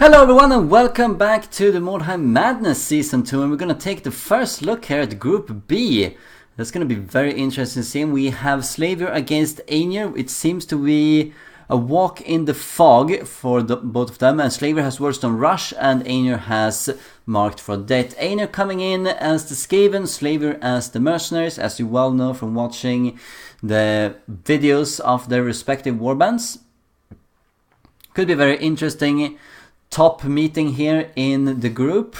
Hello everyone and welcome back to the Mordheim Madness Season 2, and we're going to take the first look here at Group B. That's going to be very interesting seeing. We have Slaviour against Aenur. It seems to be a walk in the fog for both of them, and Slaviour has worked on Rush and Aenur has marked for death. Aenur coming in as the Skaven, Slaviour as the Mercenaries, as you well know from watching the videos of their respective warbands. Could be very interesting top meeting here in the group.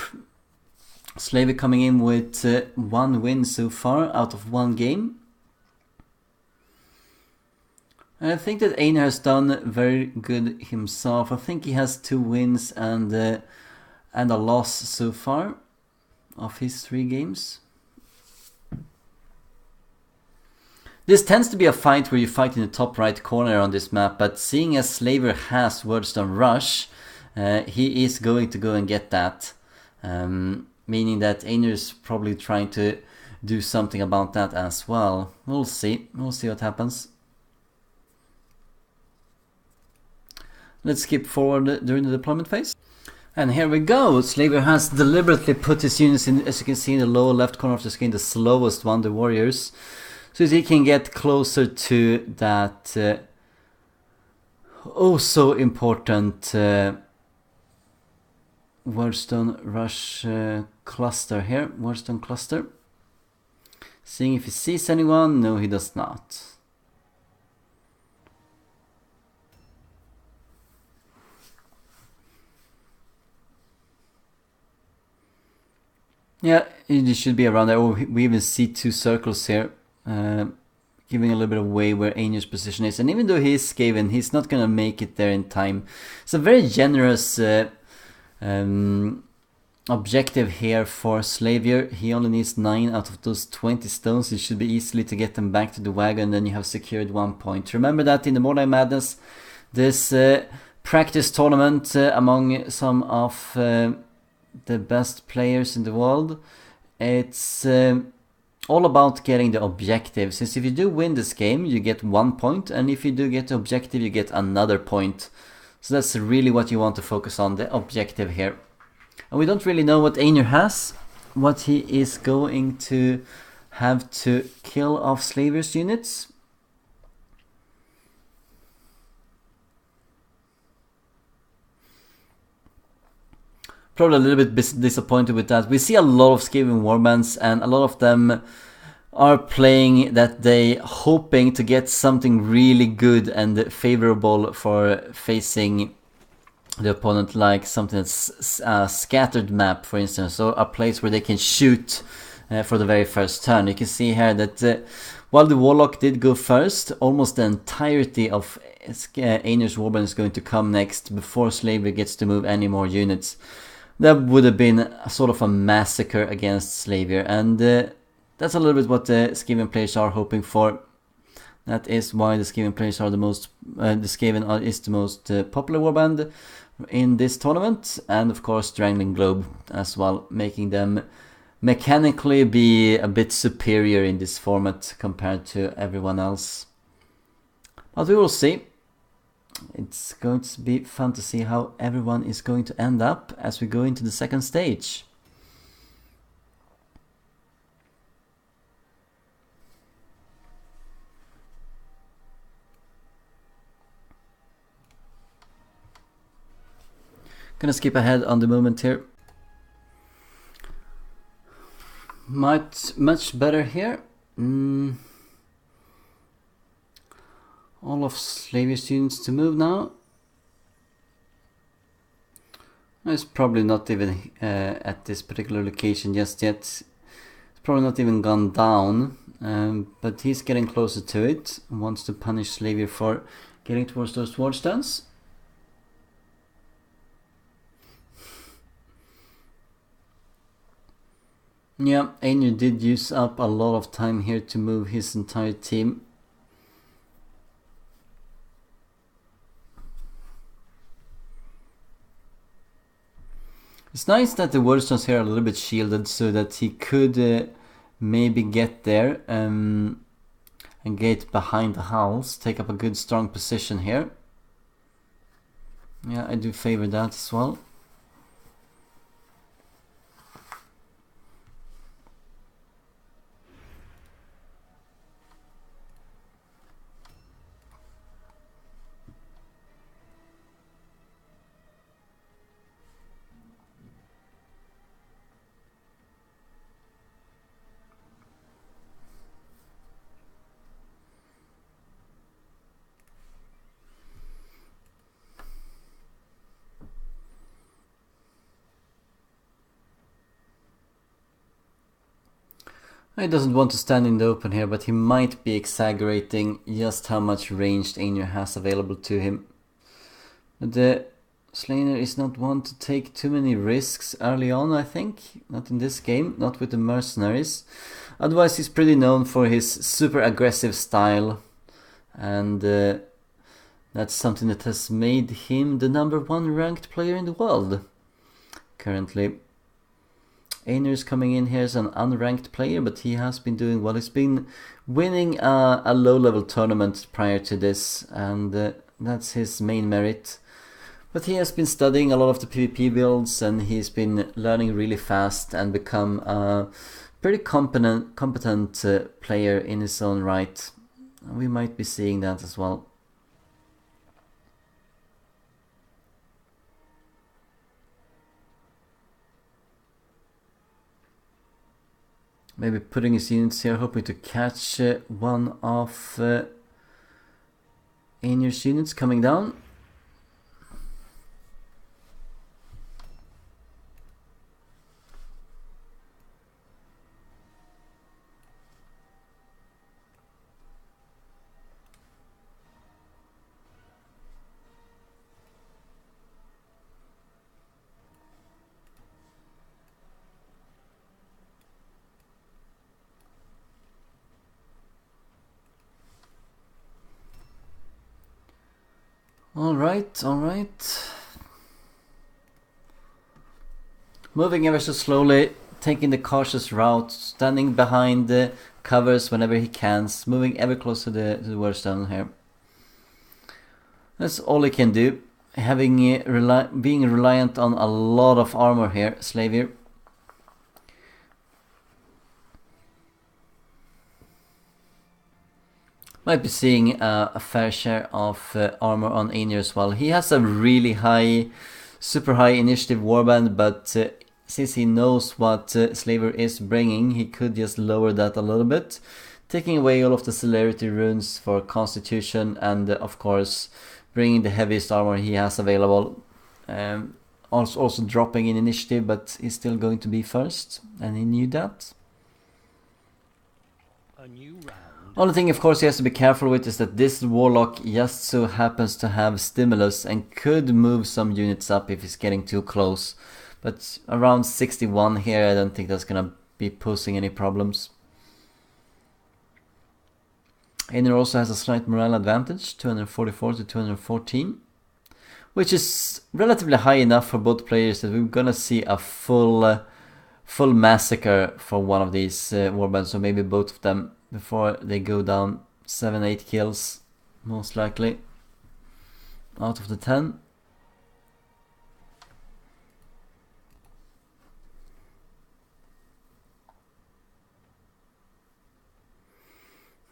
Slaviour coming in with 1 win so far out of 1 game. And I think that Aenur has done very good himself. I think he has 2 wins and a loss so far of his 3 games. This tends to be a fight where you fight in the top right corner on this map, but seeing as Slaviour has words on Rush, he is going to go and get that, meaning that Aenur is probably trying to do something about that as well. We'll see what happens. Let's skip forward during the deployment phase. And here we go. Slaviour has deliberately put his units in, as you can see in the lower left corner of the screen, the slowest one, the warriors, so that he can get closer to that oh so important Wordstone Rush cluster here. Wordstone cluster. Seeing if he sees anyone. No, he does not. Yeah, he should be around there. Oh, we even see 2 circles here, giving a little bit away where Aenur's position is. And even though he is Skaven, he's not going to make it there in time. It's a very generous objective here for Slaviour. He only needs 9 out of those 20 stones. It should be easily to get them back to the wagon, then you have secured 1 point. Remember that in the Mordheim Madness, this practice tournament among some of the best players in the world, it's all about getting the objective. Since if you do win this game, you get 1 point, and if you do get the objective, you get another point. So that's really what you want to focus on, the objective here. And we don't really know what Aenur has, what he is going to have to kill off Slaviour's units. Probably a little bit disappointed with that. We see a lot of Skaven warbands, and a lot of them are playing that they hoping to get something really good and favorable for facing the opponent, like something that's a scattered map, for instance, or a place where they can shoot for the very first turn. You can see here that while the Warlock did go first, almost the entirety of Aenur's warband is going to come next before Slaviour gets to move any more units. That would have been a sort of a massacre against Slaviour, and that's a little bit what the Skaven players are hoping for. That is why the Skaven players are the most, the Skaven is the most popular warband in this tournament, and of course Strangling Globe as well, making them mechanically be a bit superior in this format compared to everyone else. But we will see. It's going to be fun to see how everyone is going to end up as we go into the second stage. Gonna skip ahead on the movement here. Much better here. All of Slaviour's students to move now. It's probably not even at this particular location just yet. It's probably not even gone down, but he's getting closer to it. Wants to punish Slaviour for getting towards those wardstones. Yeah, Aenur did use up a lot of time here to move his entire team. It's nice that the wordstones here are a little bit shielded so that he could maybe get there and get behind the house, take up a good strong position here. Yeah, I do favor that as well. He doesn't want to stand in the open here, but he might be exaggerating just how much ranged Aenur has available to him. But the Slaviour is not one to take too many risks early on, I think. Not in this game, not with the mercenaries. Otherwise, he's pretty known for his super aggressive style. And that's something that has made him the #1 ranked player in the world currently. Aenur is coming in here as an unranked player, but he has been doing well. He's been winning a low-level tournament prior to this, and that's his main merit. But he has been studying a lot of the PvP builds, and he's been learning really fast and become a pretty competent player in his own right. We might be seeing that as well. Maybe putting his units here, hoping to catch one of Aenur's units coming down. Alright. Moving ever so slowly, taking the cautious route, standing behind the covers whenever he can, moving ever closer to the worst down here. That's all he can do. Being reliant on a lot of armor here, Slaviour. Might be seeing a fair share of armor on Aenur as well. He has a really super high initiative warband, but since he knows what Slaviour is bringing, he could just lower that a little bit, taking away all of the celerity runes for constitution, and of course bringing the heaviest armor he has available. Also dropping in initiative, but he's still going to be first, and he knew that. A new round. Only thing, of course, he has to be careful with is that this warlock just so happens to have stimulus and could move some units up if he's getting too close. But around 61 here, I don't think that's gonna be posing any problems. Aenur also has a slight morale advantage, 244 to 214, which is relatively high enough for both players that we're gonna see a full massacre for one of these warbands, or maybe both of them, before they go down. 7-8 kills, most likely, out of the 10.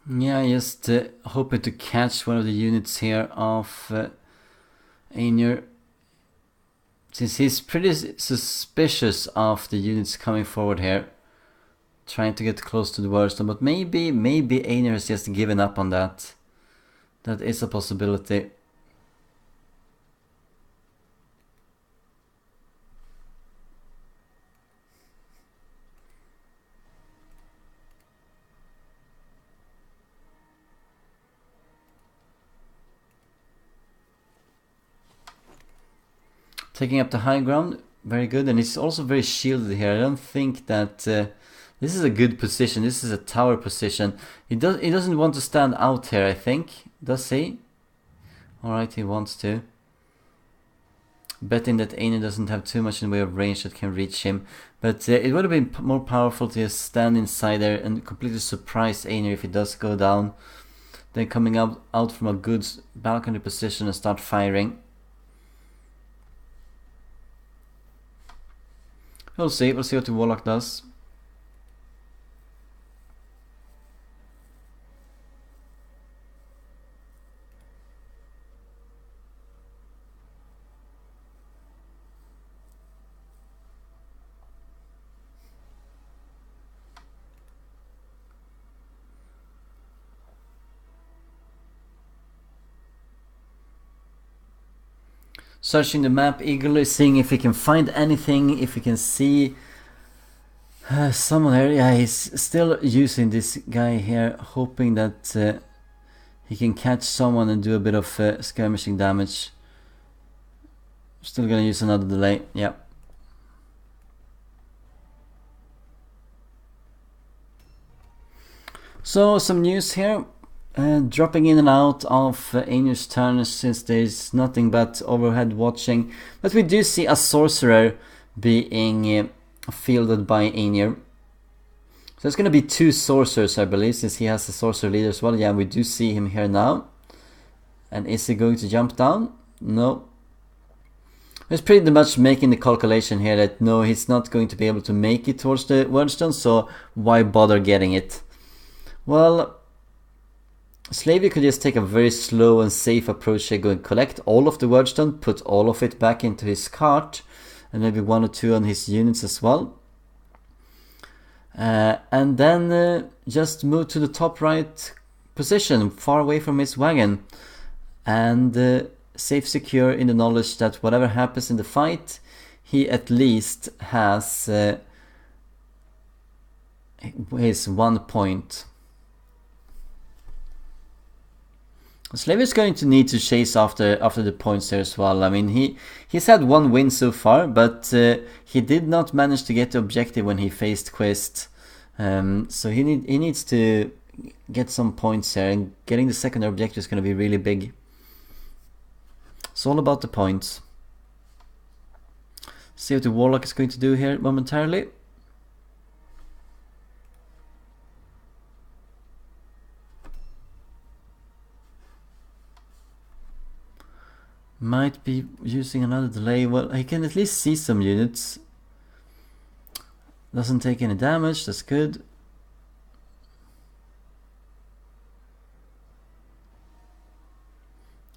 Yeah, just hoping to catch one of the units here of Aenur, since he's pretty suspicious of the units coming forward here, trying to get close to the worst, but maybe Aenur has just given up on that. That is a possibility. Taking up the high ground, very good, and it's also very shielded here. I don't think that this is a good position. This is a tower position. He doesn't want to stand out here, I think. Does he? Alright, he wants to. Betting that Aenur doesn't have too much in the way of range that can reach him. But it would have been more powerful to just stand inside there and completely surprise Aenur if he does go down. Then coming out from a good balcony position and start firing. We'll see what the warlock does. Searching the map eagerly, seeing if he can find anything, if he can see Someone here, yeah, he's still using this guy here, hoping that he can catch someone and do a bit of skirmishing damage. Still gonna use another delay, yeah. So some news here, dropping in and out of Aenur's turn since there's nothing but overhead watching. But we do see a sorcerer being fielded by Aenur. So it's going to be 2 sorcerers, I believe, since he has a sorcerer leader as well. Yeah, we do see him here now. And is he going to jump down? No. He's pretty much making the calculation here that no, he's not going to be able to make it towards the Wordstone, so why bother getting it? Well, Slaviour could just take a very slow and safe approach here, go and collect all of the Wordstone, put all of it back into his cart, and maybe 1 or 2 on his units as well. And then just move to the top right position, far away from his wagon, and safe secure in the knowledge that whatever happens in the fight, he at least has his 1 point. Slaviour is going to need to chase after the points there as well. I mean, he's had 1 win so far, but he did not manage to get the objective when he faced Quist. So he needs to get some points here, and getting the secondary objective is going to be really big. It's all about the points. See what the Warlock is going to do here momentarily. Might be using another delay. Well, he can at least see some units. Doesn't take any damage, that's good.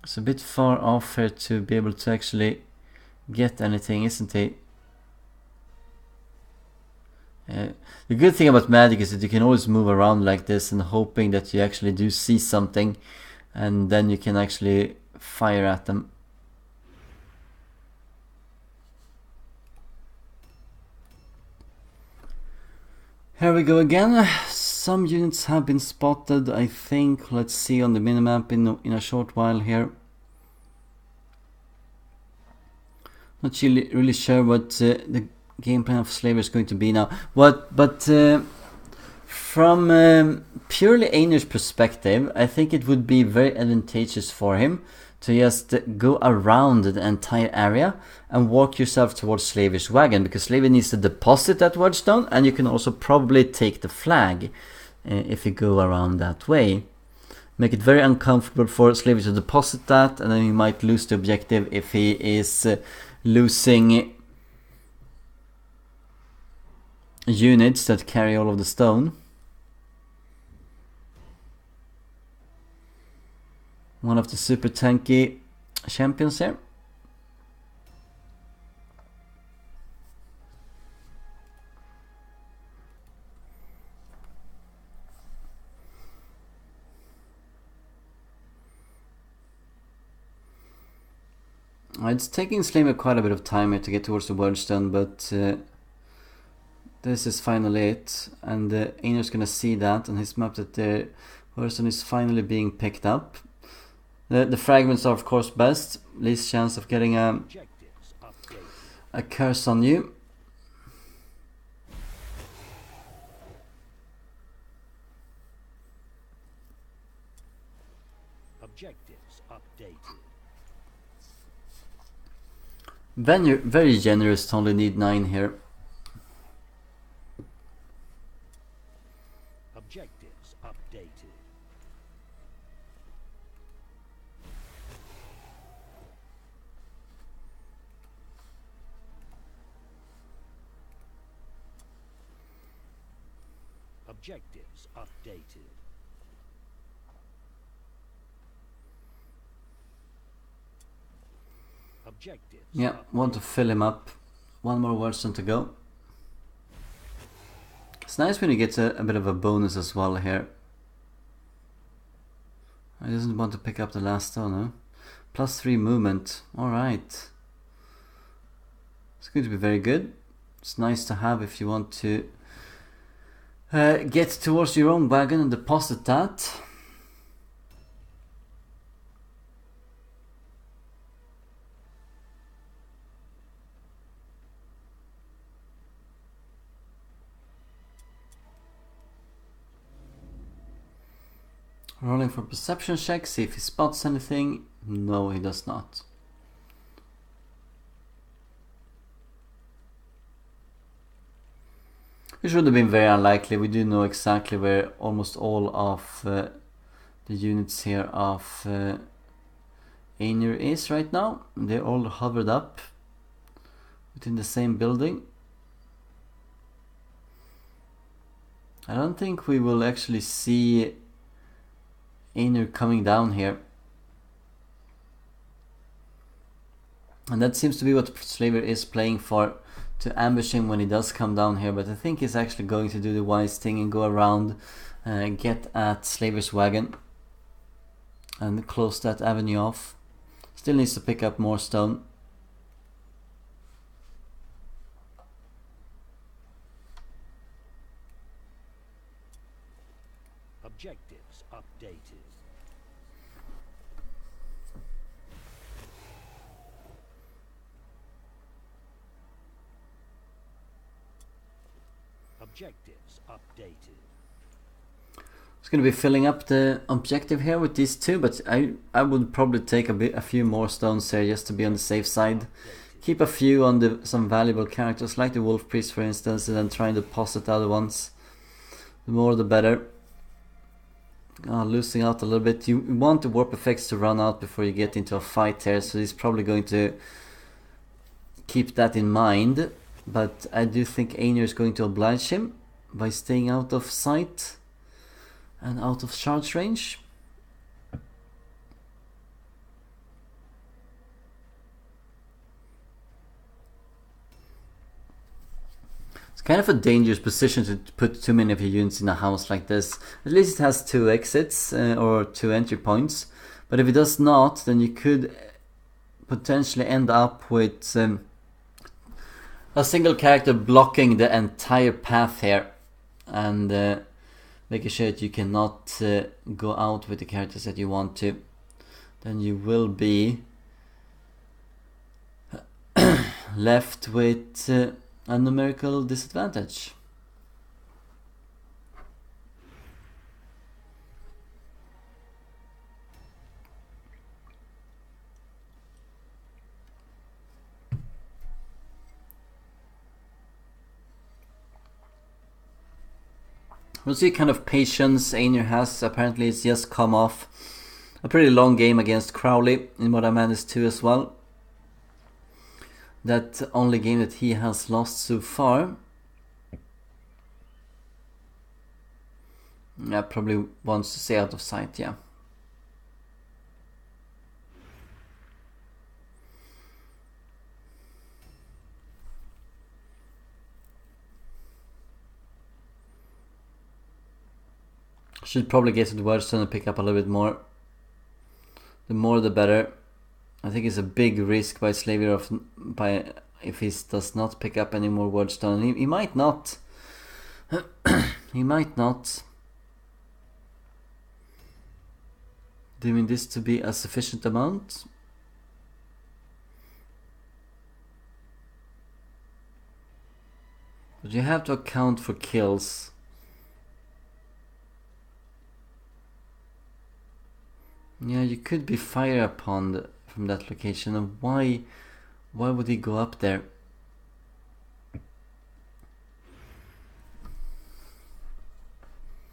It's a bit far off here to be able to actually get anything, isn't he? The good thing about magic is that you can always move around like this and hoping that you actually do see something, and then you can actually fire at them. Here we go again. Some units have been spotted, I think. Let's see on the minimap in a short while here. Not really sure what the game plan of Slaviour is going to be now. But from purely Aenur's perspective, I think it would be very advantageous for him to just go around the entire area and walk yourself towards Slaviour's wagon, because Slaviour needs to deposit that Wordstone, and you can also probably take the flag if you go around that way. Make it very uncomfortable for Slaviour to deposit that, and then he might lose the objective if he is losing units that carry all of the stone. One of the super tanky champions here. It's taking Slaviour quite a bit of time here to get towards the Wordstone, but this is finally it, and Aenur's gonna see that on his map that the Wordstone is finally being picked up. The fragments are of course best, least chance of getting a curse on you. Objectives updated. Very generous to only need 9 here. Objectives updated. Objectives updated. Objectives. Yeah, want to fill him up. 1 more Wordstone to go. It's nice when you get a bit of a bonus as well here. I doesn't want to pick up the last stone, huh? +3 movement. Alright. It's going to be very good. It's nice to have if you want to Get towards your own wagon and deposit that. Rolling for perception check, see if he spots anything. No, he does not. It would have been very unlikely. We do know exactly where almost all of the units here of Aenur is right now. They're all hovered up within the same building. I don't think we will actually see Aenur coming down here. And that seems to be what Slaviour is playing for, to ambush him when he does come down here. But I think he's actually going to do the wise thing and go around, get at Slaviour's wagon and close that avenue off. Still needs to pick up more stone. Objectives updated. Objectives updated. It's going to be filling up the objective here with these two, but I would probably take a few more stones here just to be on the safe side. Keep a few on some valuable characters like the Wolf Priest for instance, and then try and deposit the other ones. The more the better. Losing out a little bit. You want the warp effects to run out before you get into a fight here, so he's probably going to keep that in mind. But I do think Aenur is going to oblige him by staying out of sight and out of charge range. It's kind of a dangerous position to put too many of your units in a house like this. At least it has two exits or two entry points. But if it does not, then you could potentially end up with a single character blocking the entire path here, and making sure that you cannot go out with the characters that you want to. Then you will be left with a numerical disadvantage. We'll see what kind of patience Aenur has. Apparently it's just come off a pretty long game against Crowley in Mordheim 2 as well. That only game that he has lost so far. Yeah, probably wants to stay out of sight, yeah. Should probably get to the Wordstone and pick up a little bit more. The more the better. I think it's a big risk by Slaviour if he does not pick up any more Wordstone. He might not. He might not. Deeming this to be a sufficient amount. But you have to account for kills. Yeah, you could be fired upon from that location, and why would he go up there?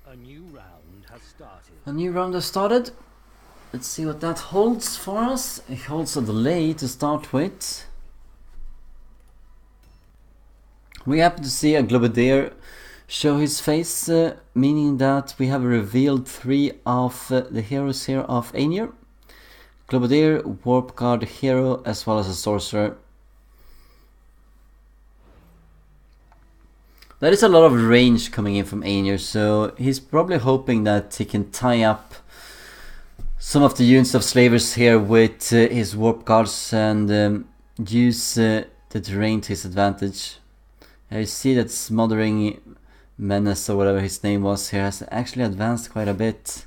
A new round has started. A new round has started. Let's see what that holds for us. It holds a delay to start with. We happen to see a Globadier show his face, meaning that we have revealed 3 of the heroes here of Aenur. Globadier, Warp Guard hero, as well as a sorcerer. There is a lot of range coming in from Aenur, so he's probably hoping that he can tie up some of the units of Slavers here with his Warp Guards and use the terrain to his advantage. You see that smothering Menace or whatever his name was here has actually advanced quite a bit.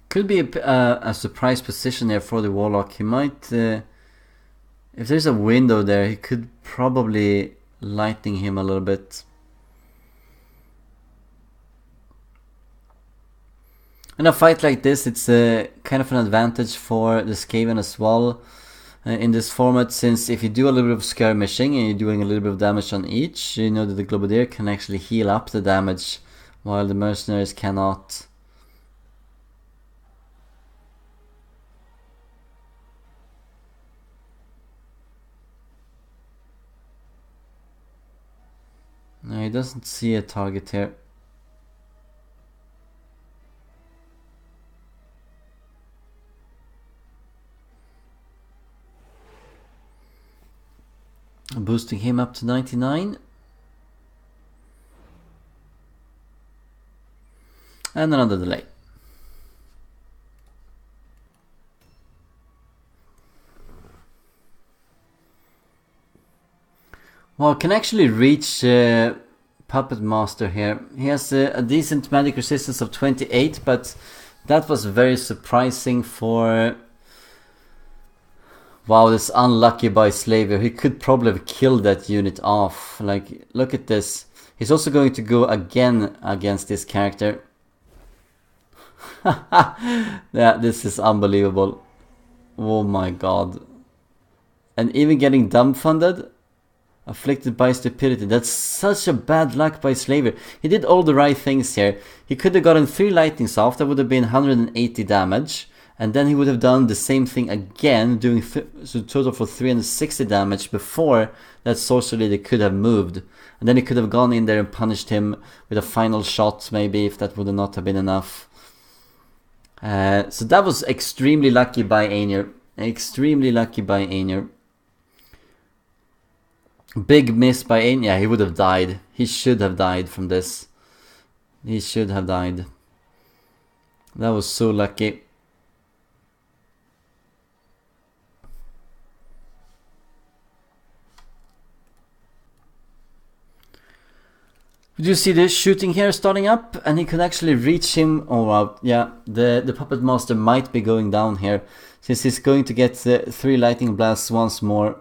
Could be a surprise position there for the Warlock. He might, if there's a window there, he could probably lightning him a little bit. In a fight like this, it's kind of an advantage for the Skaven as well in this format, since if you do a little bit of skirmishing and you're doing a little bit of damage on each, you know that the Globadier can actually heal up the damage while the mercenaries cannot. No, he doesn't see a target here. Boosting him up to 99. And another delay. Well, can actually reach Puppet Master here. He has a decent magic resistance of 28, but that was very surprising for... Wow, this unlucky by Slaviour. He could probably have killed that unit off. Like, look at this. He's also going to go again against this character. Yeah, this is unbelievable. Oh my god. And even getting dumbfounded. Afflicted by stupidity. That's such a bad luck by Slaviour. He did all the right things here. He could have gotten 3 lightnings off. That would have been 180 damage. And then he would have done the same thing again, doing so total for 360 damage before that sorcery leader could have moved. And then he could have gone in there and punished him with a final shot, maybe, if that would not have been enough. So that was extremely lucky by Aenur. Extremely lucky by Aenur. Big miss by Aenur. Yeah, he would have died. He should have died from this. He should have died. That was so lucky. Did you see this shooting here starting up? And he could actually reach him. Oh wow, yeah, the Puppet Master might be going down here. Since he's going to get 3 lightning blasts once more.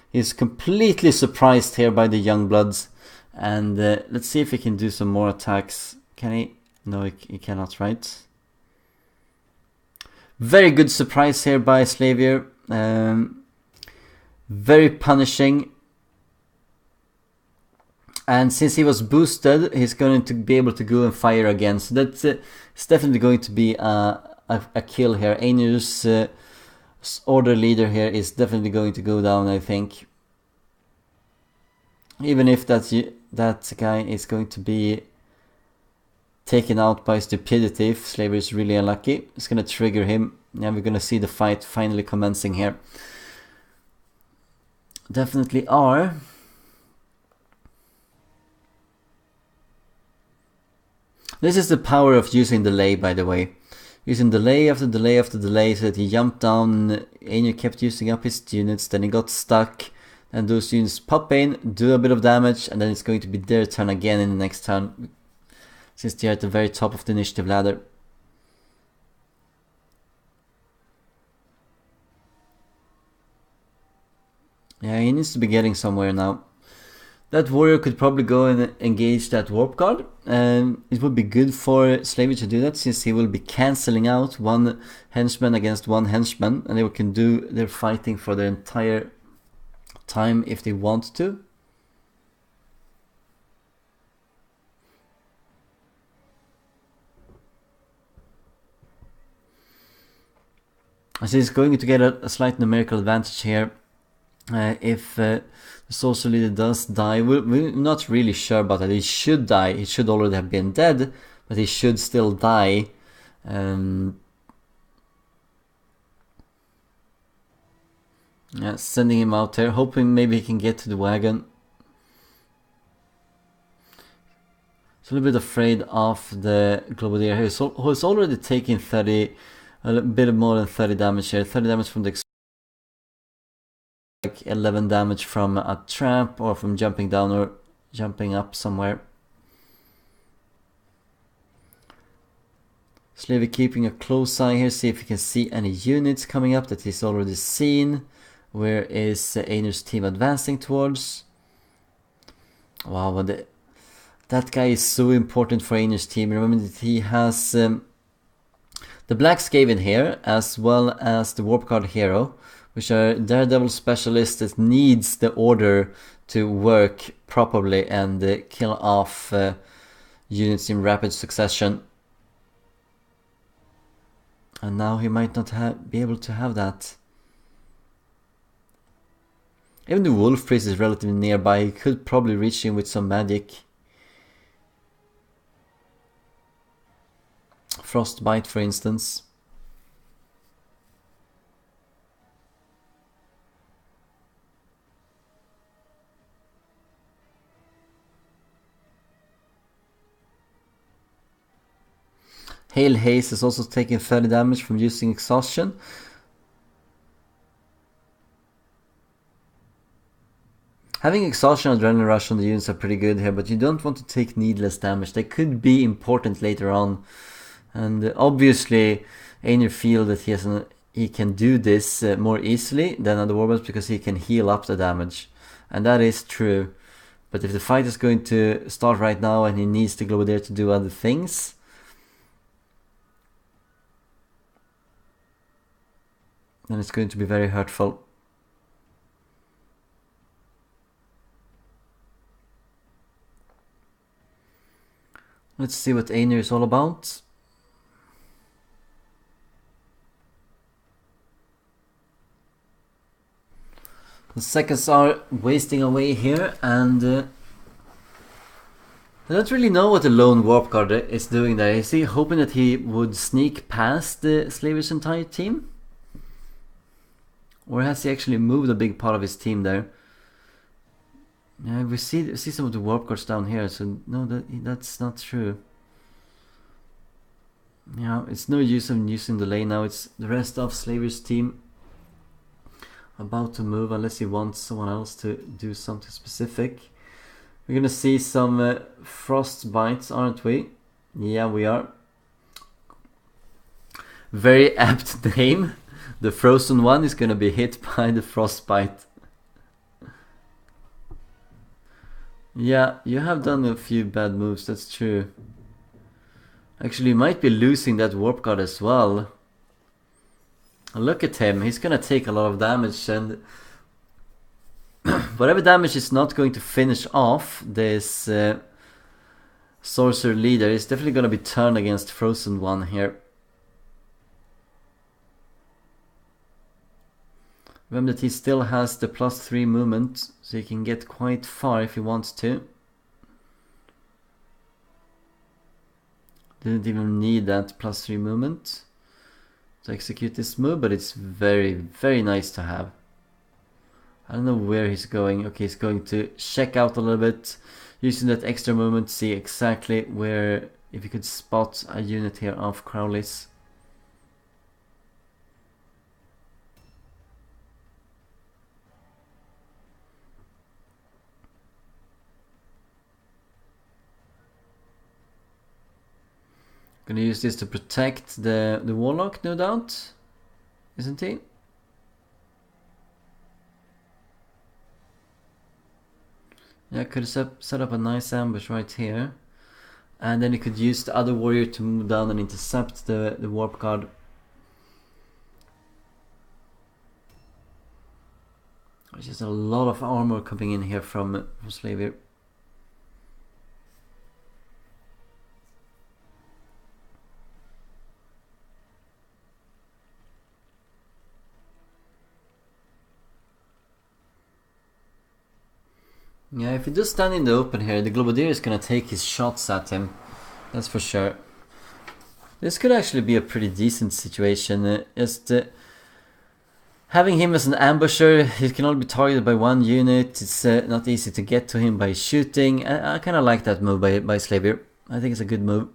He's completely surprised here by the Youngbloods. And let's see if he can do some more attacks. Can he? No, he cannot, right? Very good surprise here by Slaviour. Very punishing. And since he was boosted, he's going to be able to go and fire again. So that's it's definitely going to be a kill here. Aenur's order leader here is definitely going to go down, I think. Even if that guy is going to be taken out by stupidity, if Slaviour is really unlucky, it's going to trigger him. Yeah, we're going to see the fight finally commencing here. Definitely are. This is the power of using delay, by the way. Using delay after delay after delay, so that he jumped down, Aenur kept using up his units, then he got stuck, and those units pop in, do a bit of damage, and then it's going to be their turn again in the next turn, since they're at the very top of the initiative ladder. Yeah, he needs to be getting somewhere now. That warrior could probably go and engage that warp guard, and it would be good for Slaviour to do that, since he will be cancelling out one henchman against one henchman, and they can do their fighting for their entire time if they want to. So he's going to get a slight numerical advantage here. If the sorcerer leader does die, we're not really sure about that. He should die. He should already have been dead, but he should still die. Yeah, sending him out there, hoping maybe he can get to the wagon. He's a little bit afraid of the Globadier here, who's already taking 30, a bit more than 30 damage here. 30 damage from the like 11 damage from a trap or from jumping down or jumping up somewhere. Slaviour keeping a close eye here, see if he can see any units coming up that he's already seen. Where is Aenur's team advancing towards? Wow, but that guy is so important for Aenur's team. Remember that he has the Black Skaven here, as well as the Warp Guard hero, which are Daredevil specialists that needs the order to work properly and kill off units in rapid succession. And now he might not be able to have that. Even the Wolf Priest is relatively nearby. He could probably reach him with some magic. Frostbite, for instance. Hail Haze is also taking 30 damage from using exhaustion. Having exhaustion and adrenaline rush on the units are pretty good here, but you don't want to take needless damage. They could be important later on. And obviously Aenur feels that he can do this more easily than other warbands because he can heal up the damage. And that is true. But if the fight is going to start right now and he needs the Globadier to do other things, then it's going to be very hurtful. Let's see what Aenur is all about. The seconds are wasting away here, and I don't really know what the lone Warp Guard is doing there. Is he hoping that he would sneak past the Slaviour's entire team? Or has he actually moved a big part of his team there? Yeah, we see some of the Warp Guards down here, so no, that's not true. Yeah, it's no use of using the lane now. It's the rest of Slaviour's team about to move, unless he wants someone else to do something specific. We're gonna see some Frostbites, aren't we? Yeah, we are. Very apt name. The Frozen one is gonna be hit by the Frostbite. Yeah, you have done a few bad moves, that's true. Actually, you might be losing that Warp Guard as well. Look at him, he's gonna take a lot of damage, and whatever damage is not going to finish off this Sorcerer leader is definitely gonna be turned against Frozen one here. Remember that he still has the +3 movement, so he can get quite far if he wants to. Didn't even need that +3 movement to execute this move, but it's very, very nice to have. I don't know where he's going. Okay, he's going to check out a little bit, using that extra movement to see exactly where, if he could spot a unit here of Crowley's. Gonna use this to protect the Warlock, no doubt, isn't he? Yeah, could have set up a nice ambush right here, and then he could use the other warrior to move down and intercept the Warp Guard. There's just a lot of armor coming in here from Slaviour. Yeah, if he does stand in the open here, the Globadier is gonna take his shots at him. That's for sure. This could actually be a pretty decent situation. Having him as an ambusher, he can only be targeted by one unit. It's not easy to get to him by shooting. I kind of like that move by Slaviour. I think it's a good move.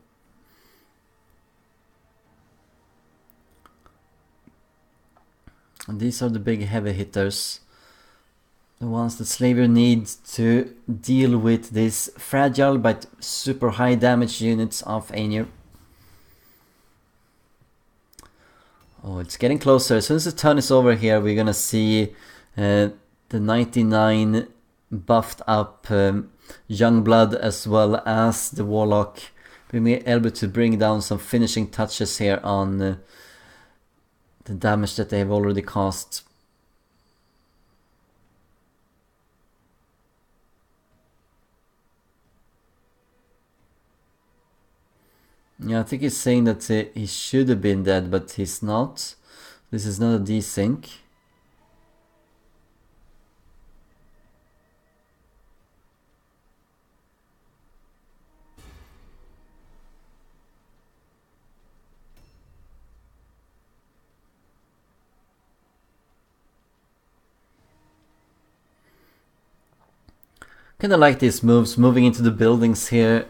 And these are the big heavy hitters. The ones that Slaviour needs to deal with these fragile but super high damage units of Aenur. Oh, it's getting closer. As soon as the turn is over here, we're gonna see the 99 buffed up young blood as well as the warlock being able to bring down some finishing touches here on the damage that they have already caused. Yeah, I think he's saying that he should have been dead, but he's not. This is not a desync. Kinda like these moves, moving into the buildings here.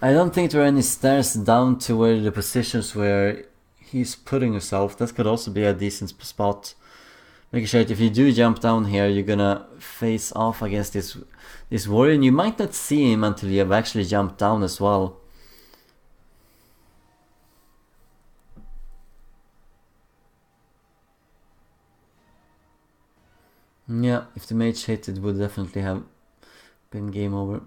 I don't think there are any stairs down to where the positions where he's putting himself. That could also be a decent spot. Making sure that if you do jump down here, you're gonna face off against this warrior, and you might not see him until you have actually jumped down as well. Yeah, if the mage hit, it would definitely have been game over.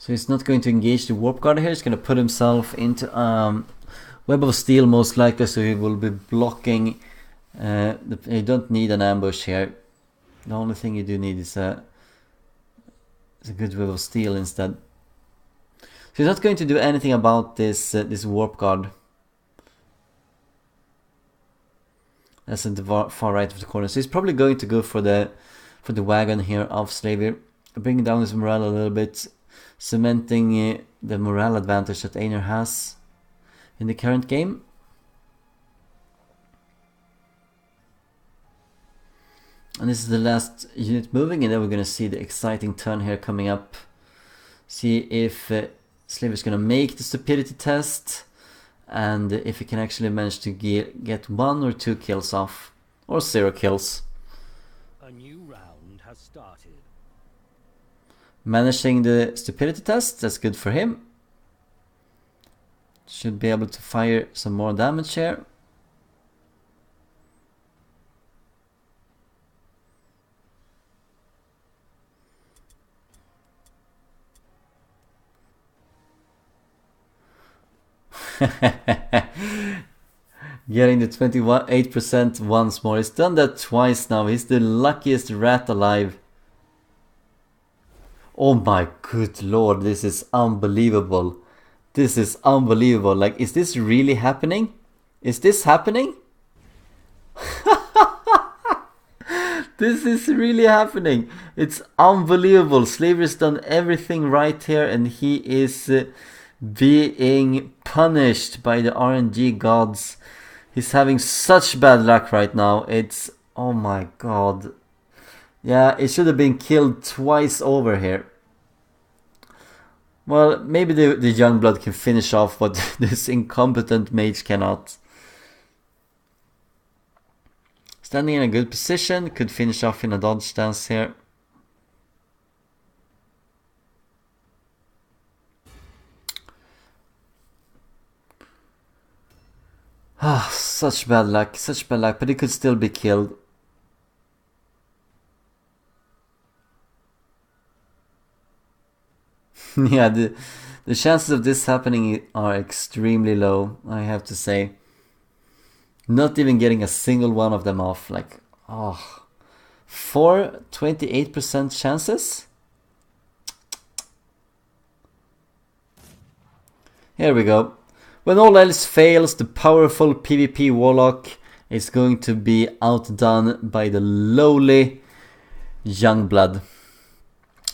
So he's not going to engage the warp guard here. He's going to put himself into web of steel most likely, so he will be blocking. You don't need an ambush here. The only thing you do need is a good web of steel instead. So he's not going to do anything about this this warp guard. That's at the far right of the corner. So he's probably going to go for the wagon here of Slaviour, bring down his morale a little bit, cementing the morale advantage that Aenur has in the current game. And this is the last unit moving, and then we're going to see the exciting turn here coming up. See if Slaviour's going to make the stupidity test, and if he can actually manage to get 1 or 2 kills off, or 0 kills. A new round has started. Managing the stupidity test, that's good for him. Should be able to fire some more damage here. Getting the 28% once more. He's done that twice now. He's the luckiest rat alive. Oh my good lord, this is unbelievable. This is unbelievable. Like, is this really happening? Is this happening? This is really happening. It's unbelievable. Slaviour's done everything right here, and he is being punished by the RNG gods. He's having such bad luck right now. It's, oh my god. Yeah, it should have been killed twice over here. Well, maybe the young blood can finish off what this incompetent mage cannot. Standing in a good position, could finish off in a dodge stance here. Ah, such bad luck, but he could still be killed. Yeah, the chances of this happening are extremely low, I have to say. Not even getting a single one of them off, like, oh. 28% chances? Here we go. When all else fails, the powerful PvP warlock is going to be outdone by the lowly Youngblood.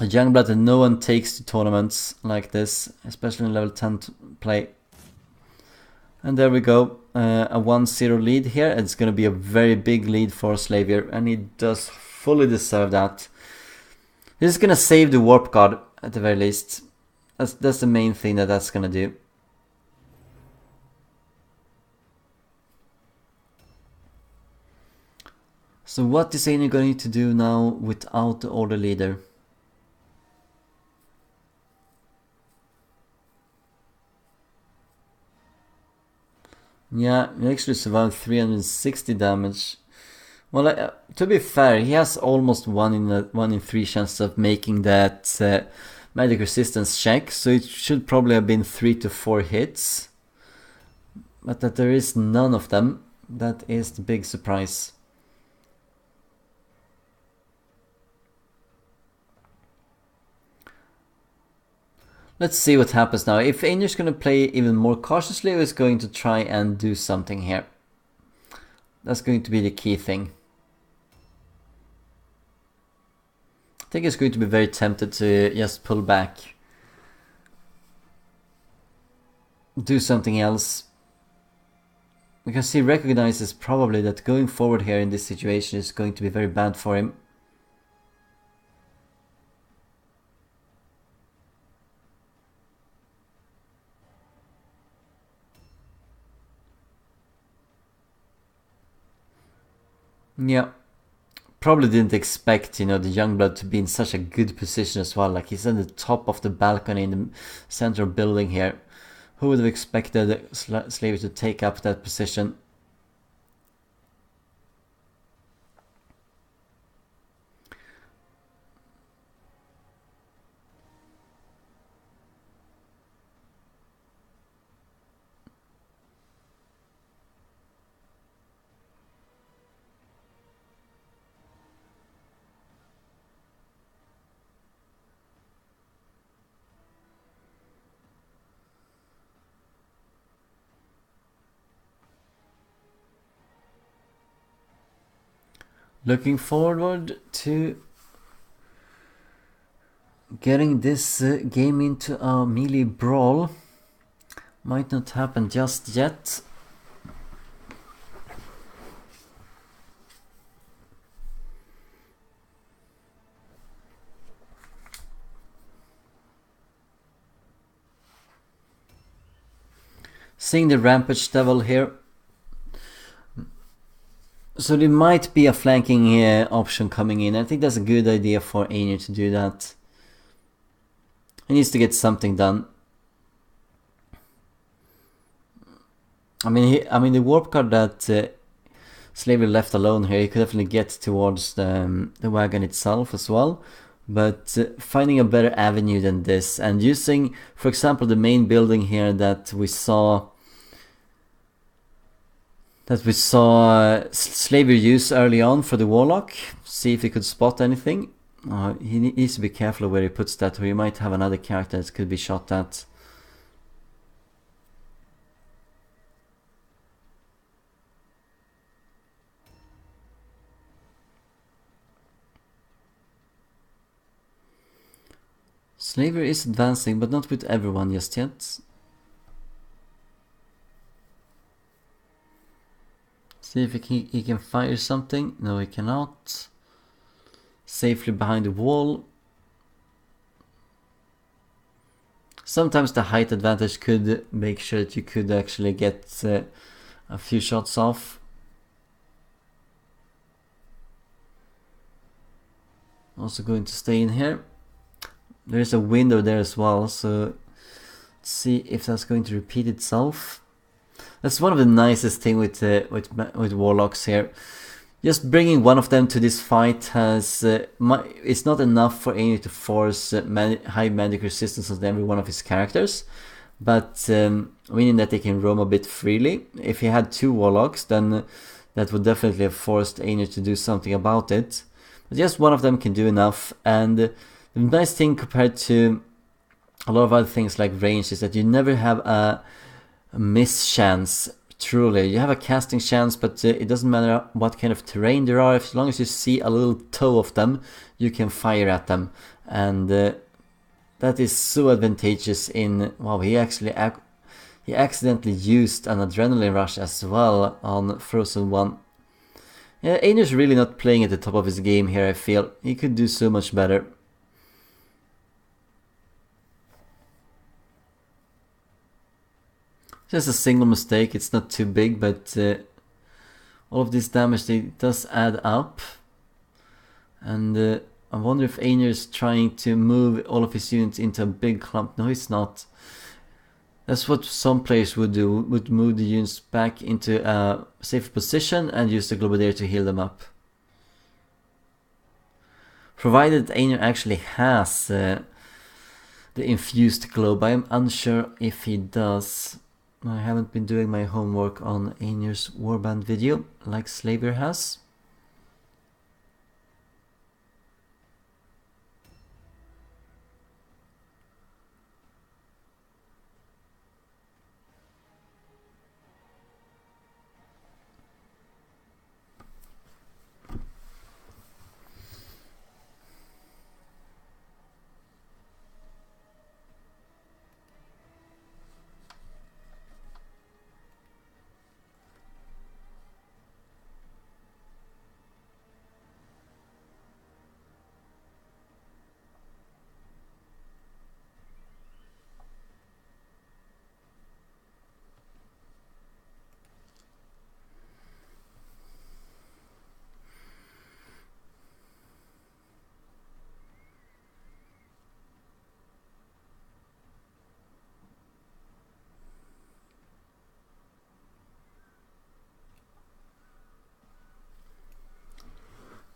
A Youngblood that no one takes to tournaments like this, especially in level 10 play. And there we go, a 1-0 lead here. It's going to be a very big lead for Slaviour, and he does fully deserve that. He's gonna save the warp card at the very least. That's the main thing that's gonna do. So what is Aenur going to do now without the Order Leader? Yeah, he actually survived 360 damage. Well, to be fair, he has almost 1 in 3 chances of making that magic resistance check, so it should probably have been 3 to 4 hits. But that there is none of them, that is the big surprise. Let's see what happens now. If Aenur's going to play even more cautiously, or is going to try and do something here. That's going to be the key thing. I think he's going to be very tempted to just pull back. Do something else. Because he recognizes probably that going forward here in this situation is going to be very bad for him. Yeah, probably didn't expect, the Youngblood to be in such a good position as well. Like, he's at the top of the balcony in the central building here. Who would have expected Slaviour to take up that position? Looking forward to getting this game into a melee brawl. Might not happen just yet. Seeing the Rampage Devil here. So there might be a flanking option coming in. I think that's a good idea for Aenur to do that. He needs to get something done. I mean the warp card that Slaviour left alone here, he could definitely get towards the wagon itself as well. But finding a better avenue than this and using, for example, the main building here that we saw Slaviour use early on for the Warlock. See if he could spot anything. He needs to be careful where he puts that, or he might have another character that could be shot at. Slaviour is advancing, but not with everyone just yet. See if he can fire something. No, he cannot. Safely behind the wall. Sometimes the height advantage could make sure that you could actually get a few shots off. Also going to stay in here. There's a window there as well, so let's see if that's going to repeat itself. That's one of the nicest thing with Warlocks here. Just bringing one of them to this fight it's not enough for Aenur to force high magic resistance on every one of his characters, but meaning that they can roam a bit freely. If he had 2 Warlocks, then that would definitely have forced Aenur to do something about it. But just one of them can do enough, and the nice thing compared to a lot of other things like range is that you never have a miss chance. Truly, you have a casting chance, but it doesn't matter what kind of terrain there are. As long as you see a little toe of them, you can fire at them, and that is so advantageous. Wow, he accidentally used an adrenaline rush as well on Frozen 1. Yeah, Aenur's really not playing at the top of his game here. I feel he could do so much better. Just a single mistake, it's not too big, but all of this damage, it does add up. And I wonder if Aenur is trying to move all of his units into a big clump. No, he's not. That's what some players would do, would move the units back into a safer position and use the Globadier to heal them up. Provided Aenur actually has the infused globe. I am unsure if he does. I haven't been doing my homework on Aenur's warband video like Slaviour has.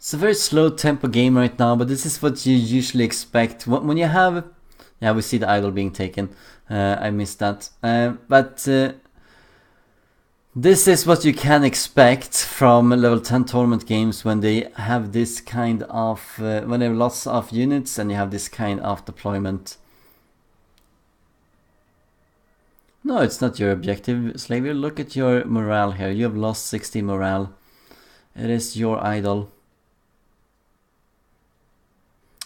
It's a very slow tempo game right now, but this is what you usually expect. When you have... Yeah, we see the idol being taken. I missed that. But this is what you can expect from level 10 tournament games when they have this kind of... when they have lots of units and you have this kind of deployment. No, it's not your objective, Slaviour. Look at your morale here. You have lost 60 morale. It is your idol.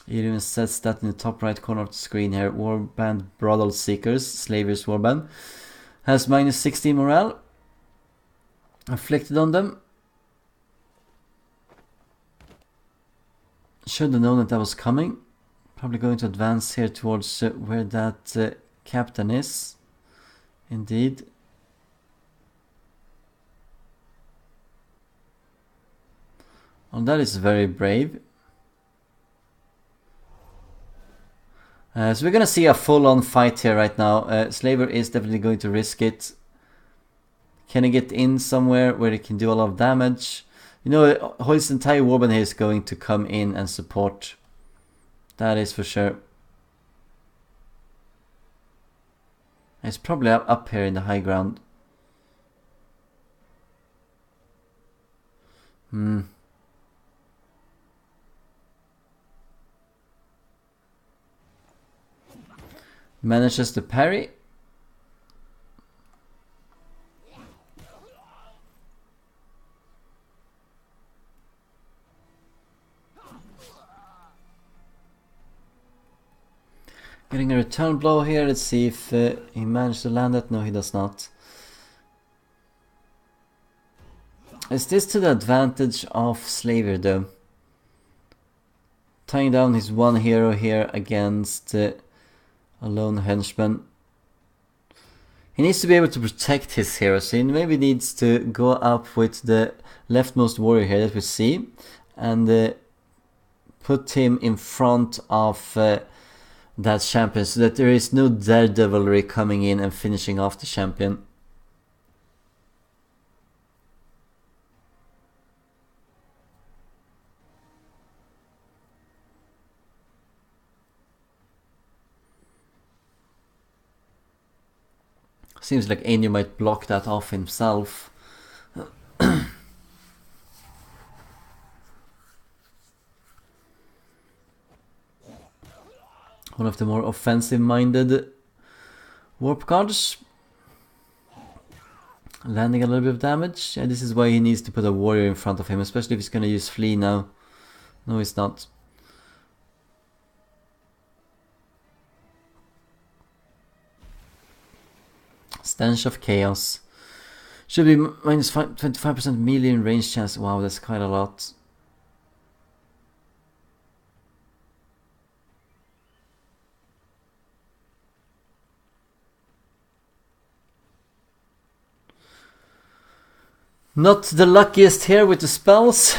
It even says that in the top right corner of the screen here. Warband Brothel Seekers, Slaviour's warband, has minus 60 morale afflicted on them. Should have known that that was coming. Probably going to advance here towards where that captain is. Indeed. Well, that is very brave. So we're gonna see a full-on fight here right now. Slaviour is definitely going to risk it. Can he get in somewhere where he can do a lot of damage? You know, his entire warband here is going to come in and support. That is for sure. It's probably up here in the high ground. Manages to parry. Getting a return blow here. Let's see if he managed to land it. No, he does not. Is this to the advantage of Slaviour though? Tying down his one hero here against a lone henchman. He needs to be able to protect his hero, so he maybe needs to go up with the leftmost warrior here that we see and put him in front of that champion so that there is no daredevilry coming in and finishing off the champion. Seems like Aenur might block that off himself. One of the more offensive-minded warp cards. Landing a little bit of damage. And this is why he needs to put a warrior in front of him, especially if he's going to use flee now. No, he's not. Stench of Chaos. Should be minus 25% melee in range chance. Wow, that's quite a lot. Not the luckiest here with the spells.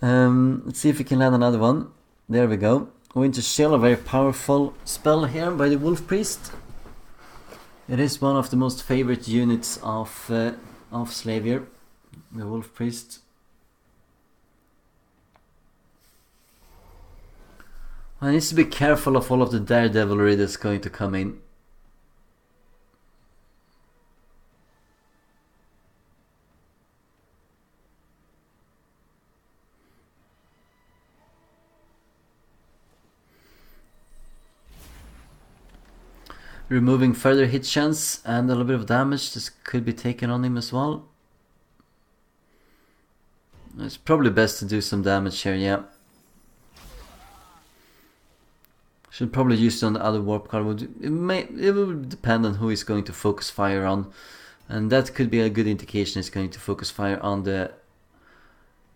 Let's see if we can land another one. There we go. Winter Chill, a very powerful spell here by the Wolf Priest. It is one of the most favorite units of Slaviour, the Wolf Priest. I need to be careful of all of the daredevilry that's going to come in. Removing further hit chance and a little bit of damage. This could be taken on him as well. It's probably best to do some damage here, yeah. Should probably use it on the other warp card. It will depend on who he's going to focus fire on. And that could be a good indication he's going to focus fire on the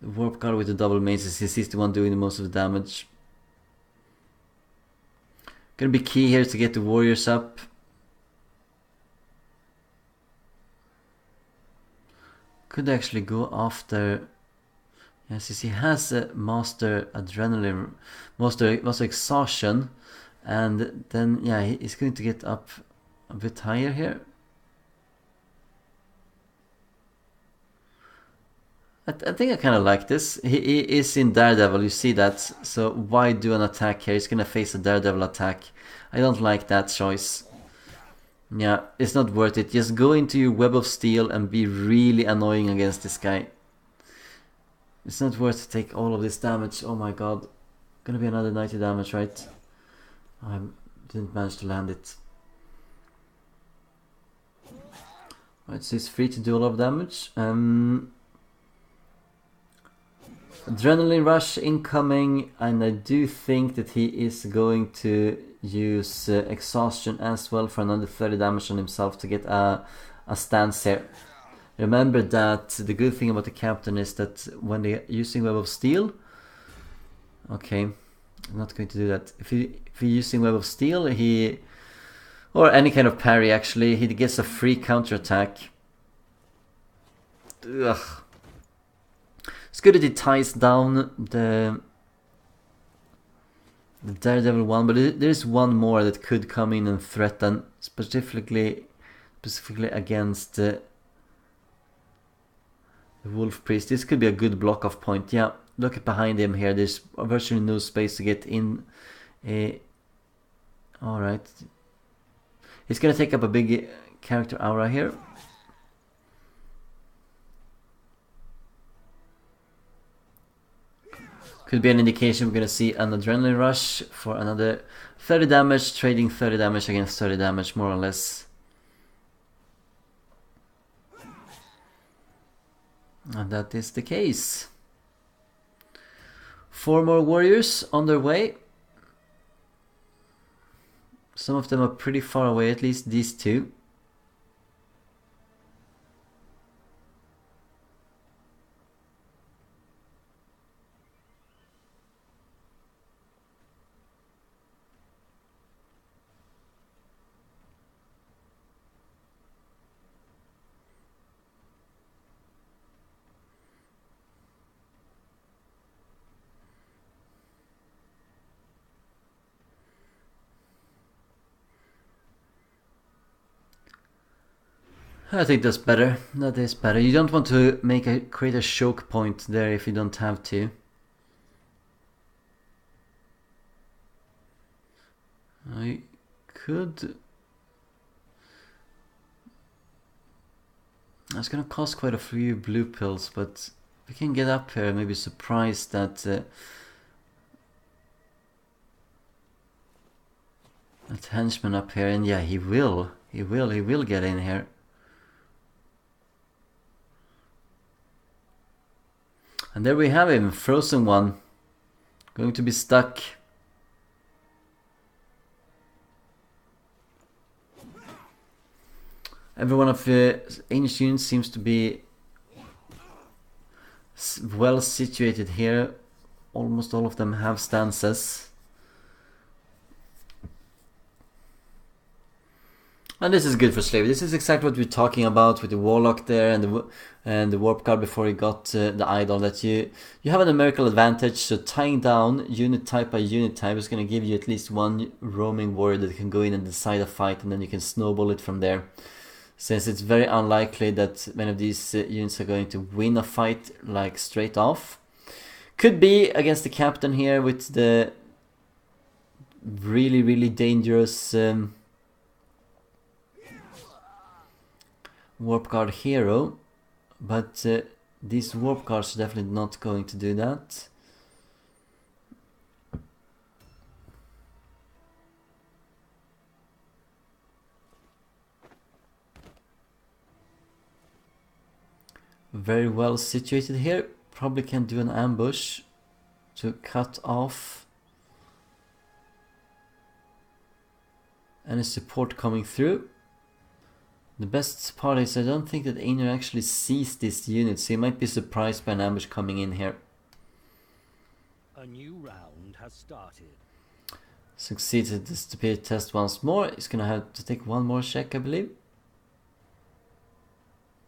warp card with the double mazes. He's the one doing the most of the damage. Gonna be key here to get the warriors up. Could actually go after. Yes, he has a master adrenaline, master exhaustion, and then yeah, he's going to get up a bit higher here. I think I kind of like this. He is in Daredevil, you see that. So why do an attack here? He's going to face a Daredevil attack. I don't like that choice. Yeah, it's not worth it. Just go into your Web of Steel and be really annoying against this guy. It's not worth to take all of this damage. Oh my god. Gonna be another 90 damage, right? I didn't manage to land it. Right, so he's free to do a lot of damage. Adrenaline rush incoming, and I do think that he is going to use exhaustion as well for another 30 damage on himself to get a stance here. Remember that the good thing about the captain is that when they're using Web of Steel, okay, I'm not going to do that. If you're using Web of Steel, or any kind of parry actually, he gets a free counterattack. Ugh. It's good that it ties down the Daredevil one, but there's one more that could come in and threaten, specifically against the Wolf Priest. This could be a good block off point. Yeah, look at behind him here. There's virtually no space to get in. Alright. He's gonna take up a big character aura here. Could be an indication we're gonna see an adrenaline rush for another 30 damage, trading 30 damage against 30 damage, more or less. And that is the case. 4 more warriors on their way. Some of them are pretty far away, at least these two. I think that's better. That is better. You don't want to create a choke point there if you don't have to. I could. That's gonna cost quite a few blue pills, but if we can get up here, maybe surprise that that henchman up here, and yeah, he will get in here. And there we have him, Frozen One, going to be stuck. Every one of the ancient units seems to be well situated here. Almost all of them have stances. And this is good for Slaviour. This is exactly what we're talking about with the Warlock there and the Warp Guard before he got the Idol. That you have a numerical advantage, so tying down unit type by unit type is going to give you at least one roaming warrior that can go in and decide a fight, and then you can snowball it from there. Since it's very unlikely that many of these units are going to win a fight like straight off. Could be against the captain here with the really dangerous Warp Guard hero, but these Warp Guards are definitely not going to do that. Very well situated here. Probably can do an ambush to cut off any support coming through. The best part is I don't think that Aenur actually sees this unit, so he might be surprised by an ambush coming in here. A new round has started. Succeeded the stupid test once more. He's gonna have to take one more check, I believe.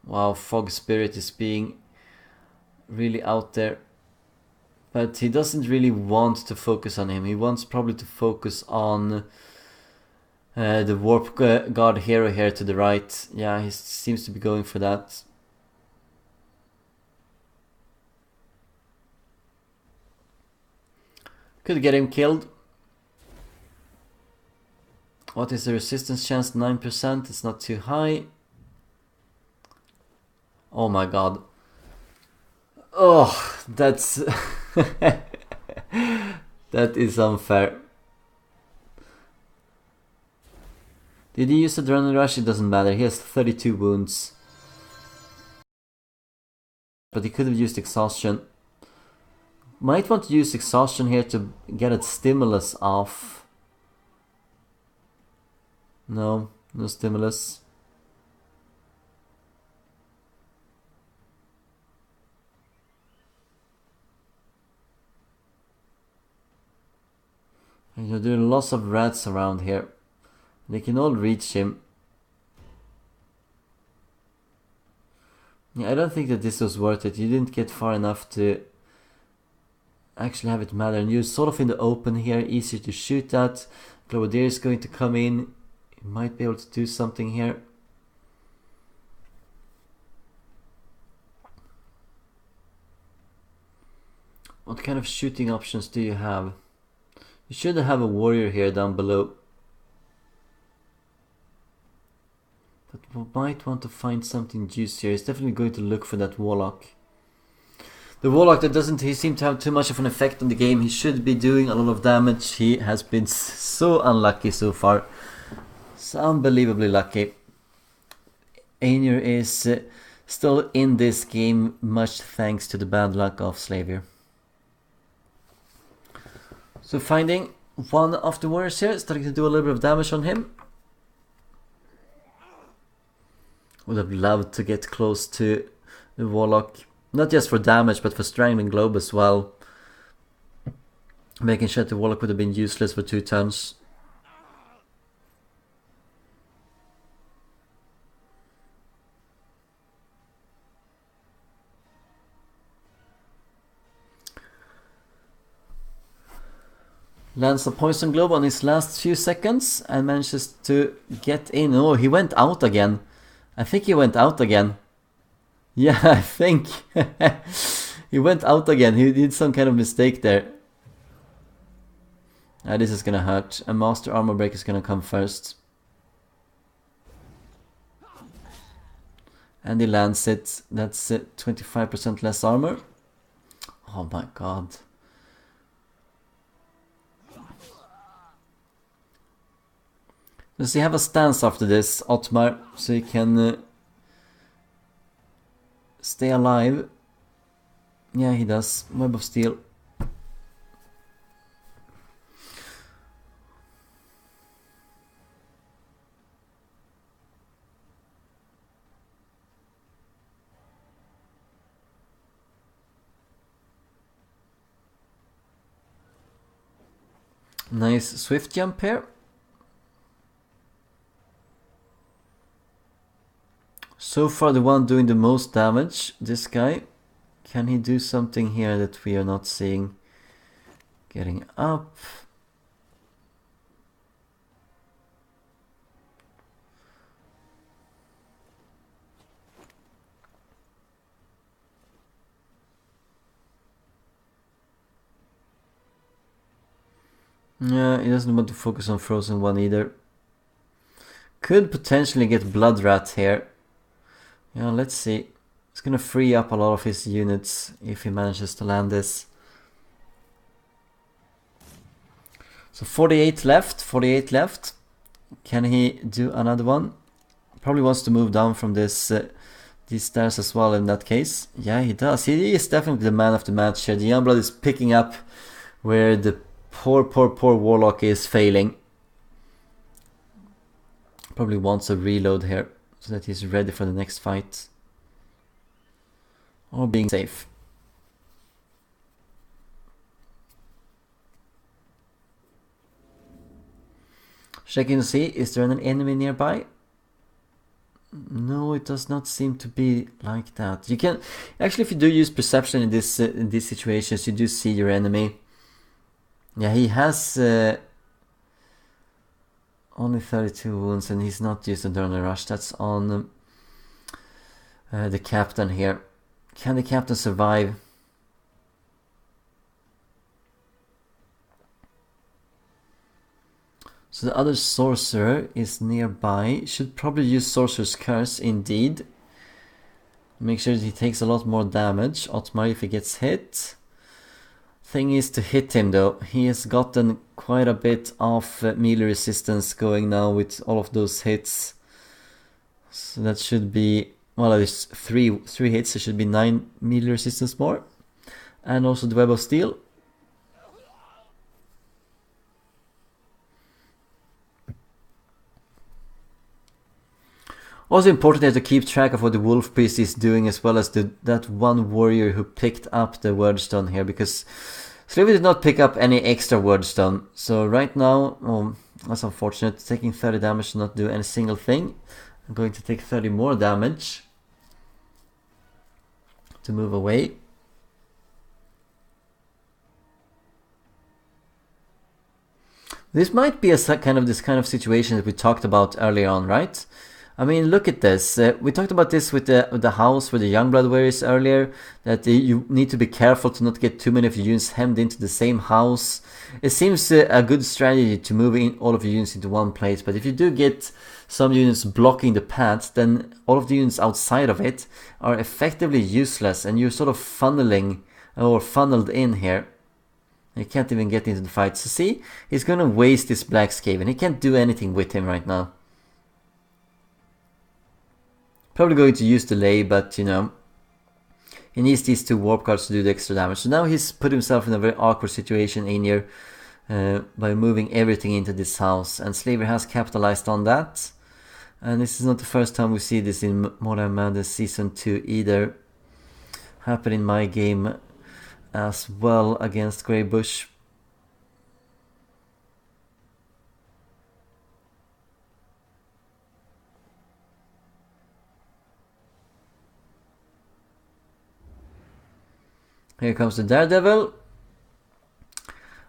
Wow, Fog Spirit is being really out there. But he doesn't really want to focus on him. He wants probably to focus on the Warp Guard hero here to the right. Yeah, he seems to be going for that. Could get him killed. What is the resistance chance? 9%. It's not too high. Oh my god. Oh, that's... that is unfair. Did he use Adrenaline Rush? It doesn't matter. He has 32 wounds. But he could have used Exhaustion. Might want to use Exhaustion here to get a stimulus off. No, no stimulus. And there are lots of rats around here. They can all reach him. Yeah, I don't think that this was worth it. You didn't get far enough to actually have it matter. And you're sort of in the open here, easier to shoot at. Clodagh is going to come in. He might be able to do something here. What kind of shooting options do you have? You should have a warrior here down below. But we might want to find something juicier. He's definitely going to look for that Warlock. The Warlock that doesn't seem to have too much of an effect on the game. He should be doing a lot of damage. He has been so unlucky so far. So unbelievably lucky. Aenur is still in this game, much thanks to the bad luck of Slaviour. So finding one of the warriors here, starting to do a little bit of damage on him. Would have loved to get close to the Warlock. Not just for damage, but for Strangling Globe as well. Making sure the Warlock would have been useless for 2 turns. Lands a Poison Globe on his last few seconds and manages to get in. Oh, he went out again. I think he went out again. Yeah, I think. He went out again. He did some kind of mistake there. This is gonna hurt. A Master Armor Break is gonna come first. And he lands it. That's 25% less armor. Oh my god. Does he have a stance after this, Otmar, so he can stay alive? Yeah, he does. Web of Steel. Nice swift jump here. So far the one doing the most damage, this guy. Can he do something here that we are not seeing? Getting up. Yeah, he doesn't want to focus on Frozen One either. Could potentially get Blood Rat here. Yeah, let's see. It's gonna free up a lot of his units if he manages to land this. So 48 left, 48 left. Can he do another one? Probably wants to move down from this these stairs as well in that case. Yeah, he does. He is definitely the man of the match here. The Youngblood is picking up where the poor Warlock is failing. Probably wants a reload here so that he's ready for the next fight. Or being safe. Checking to see, is there an enemy nearby? No, it does not seem to be like that. You can actually, if you do use perception in these situations, you do see your enemy. Yeah, he has only 32 wounds, and he's not used Adrenaline Rush. That's on the captain here. Can the captain survive? So the other sorcerer is nearby. Should probably use Sorcerer's Curse indeed. Make sure that he takes a lot more damage. Otmar if he gets hit. Thing is to hit him though. He has gotten quite a bit of melee resistance going now with all of those hits. So that should be, well, there's three hits. There should be 9 melee resistance more. And also the Web of Steel. Also important here to keep track of what the Wolf Priest is doing, as well as that one warrior who picked up the Wordstone here, because Slaviour did not pick up any extra Wordstone. So right now, that's unfortunate. Taking 30 damage to not do any single thing. I'm going to take 30 more damage to move away. This might be this kind of situation that we talked about earlier on, right? I mean, look at this. We talked about this with the house where the Youngblood warriors earlier, that you need to be careful to not get too many of your units hemmed into the same house. It seems a good strategy to move in all of your units into one place, but if you do get some units blocking the path, then all of the units outside of it are effectively useless, and you're sort of funneling or funneled in here. You can't even get into the fight. So see, he's gonna waste this Black Skaven. He can't do anything with him right now. Probably going to use delay, but you know, he needs these 2 warp cards to do the extra damage. So now he's put himself in a very awkward situation, Aenur, by moving everything into this house. And Slaviour has capitalized on that. And this is not the first time we see this in Mordheim Madness Season 2 either. Happened in my game as well against Grey Bush. Here comes the Daredevil.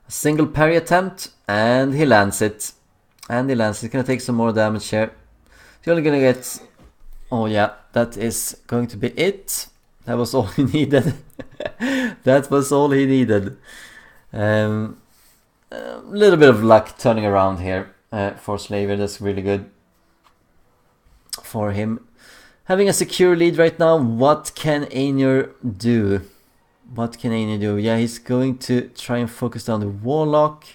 A single parry attempt, and he lands it. And he lands it. He's gonna take some more damage here. He's only gonna get... Oh yeah, that is going to be it. That was all he needed. That was all he needed. A little bit of luck turning around here for Slaviour. That's really good for him. Having a secure lead right now, what can Aenur do? What can Aenur do? Yeah, he's going to try and focus down the Warlock.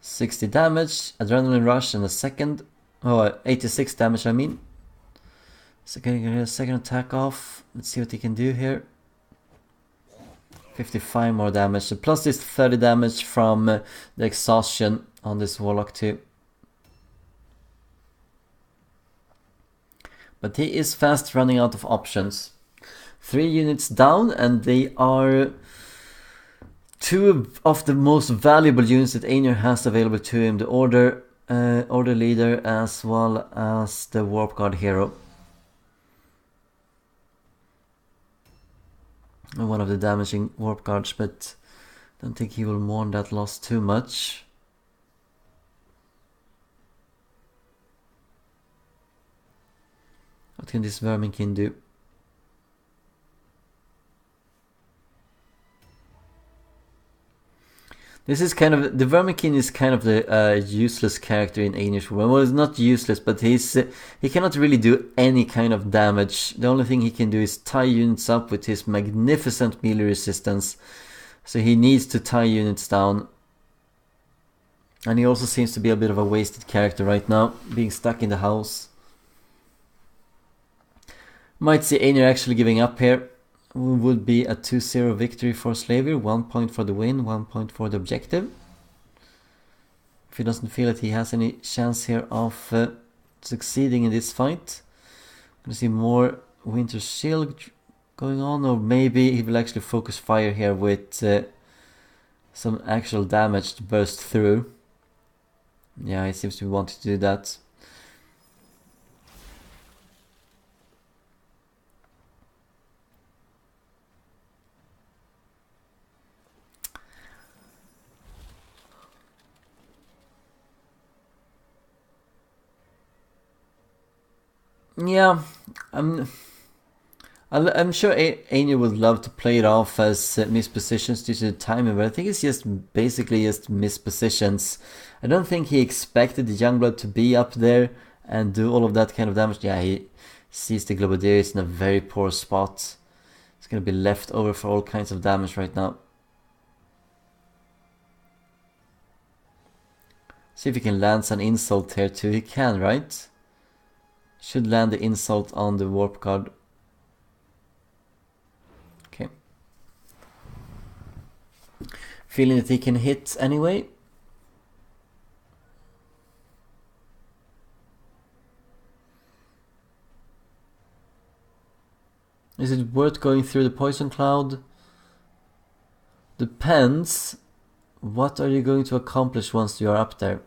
$60 damage, Adrenaline Rush in a second. Oh, 86 damage I mean. So getting a second attack off. Let's see what he can do here. 55 more damage. So plus this 30 damage from the exhaustion on this Warlock too. But he is fast running out of options. 3 units down, and they are two of the most valuable units that Aenur has available to him, the Order Leader as well as the Warp Guard Hero. And one of the damaging Warp Guards, but I don't think he will mourn that loss too much. What can this Verminkin do? This is kind of, the Verminkin is kind of the useless character in Aenur's world. Well, it's not useless, but he cannot really do any kind of damage. The only thing he can do is tie units up with his magnificent melee resistance. So he needs to tie units down. And he also seems to be a bit of a wasted character right now, being stuck in the house. Might see Aenur actually giving up here. Would be a 2-0 victory for Slaviour. 1 point for the win, 1 point for the objective. If he doesn't feel that he has any chance here of succeeding in this fight. Gonna see more Winter Shield going on, or maybe he will actually focus fire here with some actual damage to burst through. Yeah, he seems to want to do that. Yeah, I'm sure Aenur would love to play it off as mispositions due to the timing, but I think it's just basically just mispositions. I don't think he expected the Youngblood to be up there and do all of that kind of damage. Yeah, he sees the Globadiers in a very poor spot. It's going to be left over for all kinds of damage right now. See if he can land some insult here too. He can, right? Should land the insult on the Warp Guard. Okay. Feeling that he can hit anyway. Is it worth going through the Poison Cloud? Depends. What are you going to accomplish once you are up there?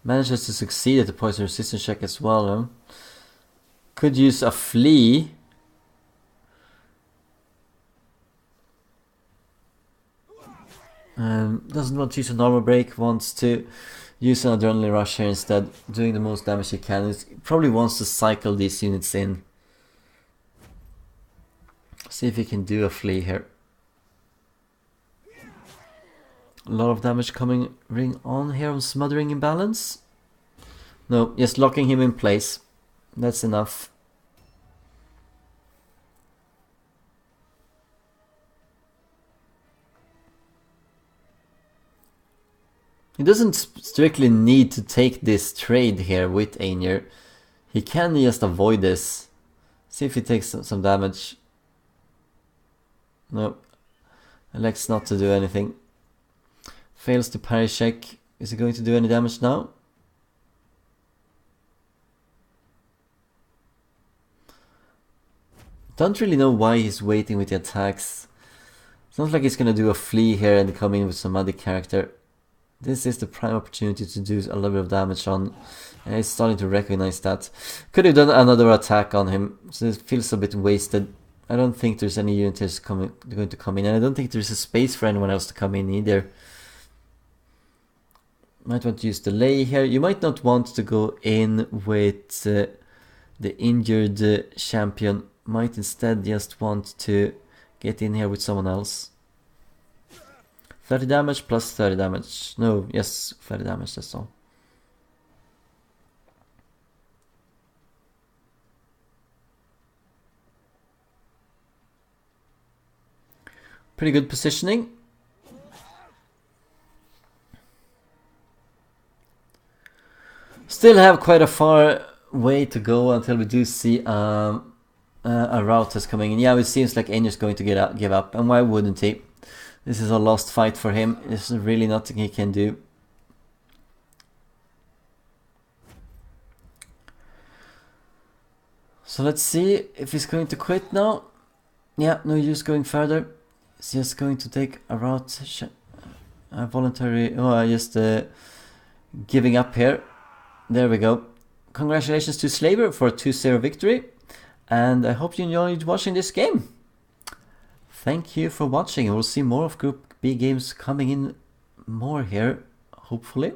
Manages to succeed at the poison resistance check as well. Huh? Could use a flee. Doesn't want to use a normal break. Wants to use an adrenaline rush here instead. Doing the most damage he can. He probably wants to cycle these units in. See if he can do a flee here. A lot of damage coming ring on here on Smothering Imbalance. No, just locking him in place. That's enough. He doesn't strictly need to take this trade here with Aenur. He can just avoid this. See if he takes some damage. No. Elects not to do anything. Fails to parry check. Is he going to do any damage now? Don't really know why he's waiting with the attacks. Sounds like he's gonna do a flee here and come in with some other character. This is the prime opportunity to do a little bit of damage on. And he's starting to recognize that. Could have done another attack on him, so it feels a bit wasted. I don't think there's any units going to come in, and I don't think there's a space for anyone else to come in either. Might want to use delay here. You might not want to go in with the injured champion. Might instead just want to get in here with someone else. 30 damage plus 30 damage. No, yes, 30 damage, that's all. Pretty good positioning. Still have quite a far way to go until we do see a route that's coming in. Yeah, it seems like Aenur's going to give up, and why wouldn't he? This is a lost fight for him. There's really nothing he can do. So let's see if he's going to quit now. Yeah, no use going further. is just going to take a route. Voluntary. Oh, just giving up here. There we go. Congratulations to Slaviour for a 2-0 victory. And I hope you enjoyed watching this game. Thank you for watching. We'll see more of Group B games coming in more here, hopefully.